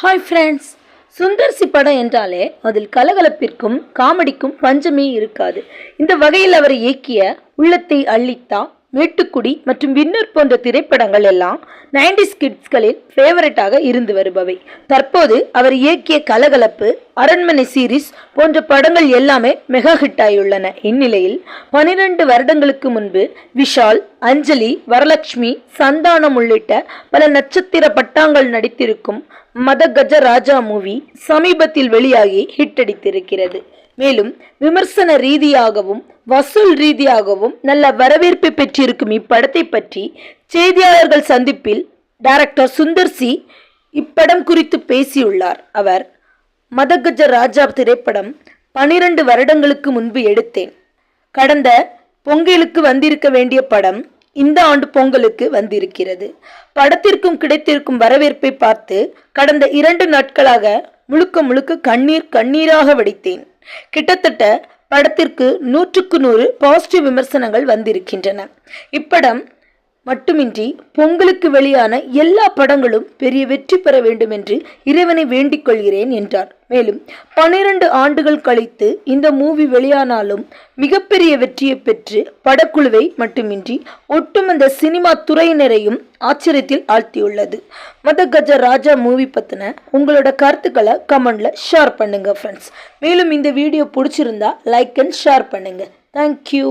Hi friends, Sundar C படம் என்றாலே அதில் கலகலப்பிற்கும் காமெடிக்கும் பஞ்சமே இருக்காது. இந்த வகையில் அவர் இயக்கிய உள்ளத்தை அள்ளித்தா, மேட்டுக்குடி மற்றும் வின்னர் போன்ற திரைப்படங்கள் எல்லாம் 90s கிட்ஸ்களின் ஃபேவரட்டாக இருந்து வருபவை. தற்போது அவர் இயக்கிய கலகலப்பு, அரண்மனை சீரீஸ் போன்ற படங்கள் எல்லாமே மெகா ஹிட் ஆகியுள்ளன. இந்நிலையில் 12 வருடங்களுக்கு முன்பு விஷால், அஞ்சலி, வரலட்சுமி, சந்தானம் உள்ளிட்ட பல நட்சத்திர பட்டாங்கள் நடித்திருக்கும் மதகஜ ராஜா மூவி சமீபத்தில் வெளியாகி ஹிட் அடித்திருக்கிறது. மேலும் விமர்சன ரீதியாகவும் வசூல் ரீதியாகவும் நல்ல வரவேற்பை பெற்றிருக்கும் இப்படத்தை பற்றி செய்தியாளர்கள் சந்திப்பில் டைரக்டர் சுந்தர்சி இப்படம் குறித்து பேசியுள்ளார். அவர், மதகஜ ராஜா திரைப்படம் 12 வருடங்களுக்கு முன்பு எடுத்தேன். கடந்த பொங்கலுக்கு வந்திருக்க வேண்டிய படம் இந்த ஆண்டு பொங்கலுக்கு வந்திருக்கிறது. படத்திற்கும் கிடைத்திருக்கும் வரவேற்பை பார்த்து கடந்த 2 நாட்களாக முழுக்க கண்ணீராக வடித்தேன். கிட்டத்தட்ட படத்திற்கு 100க்கு 100 பாசிட்டிவ் விமர்சனங்கள் வந்திருக்கின்றன. இப்படம் மட்டுமின்றி பொங்கலுக்கு வெளியான எல்லா படங்களும் பெரிய வெற்றி பெற வேண்டும் என்று இறைவனை வேண்டிக் கொள்கிறேன் என்றார். மேலும் 12 ஆண்டுகள் கழித்து இந்த மூவி வெளியானாலும் மிகப்பெரிய வெற்றியை பெற்று படக்குழுவை மட்டுமின்றி ஒட்டுமொத்த சினிமா துறையினரையும் ஆச்சரியத்தில் ஆழ்த்தியுள்ளது. மதகஜ ராஜா மூவி பத்தின உங்களோட கருத்துக்களை கமெண்ட்ல ஷேர் பண்ணுங்க ஃப்ரெண்ட்ஸ். மேலும் இந்த வீடியோ பிடிச்சிருந்தா லைக் அண்ட் ஷேர் பண்ணுங்க. தேங்க்யூ.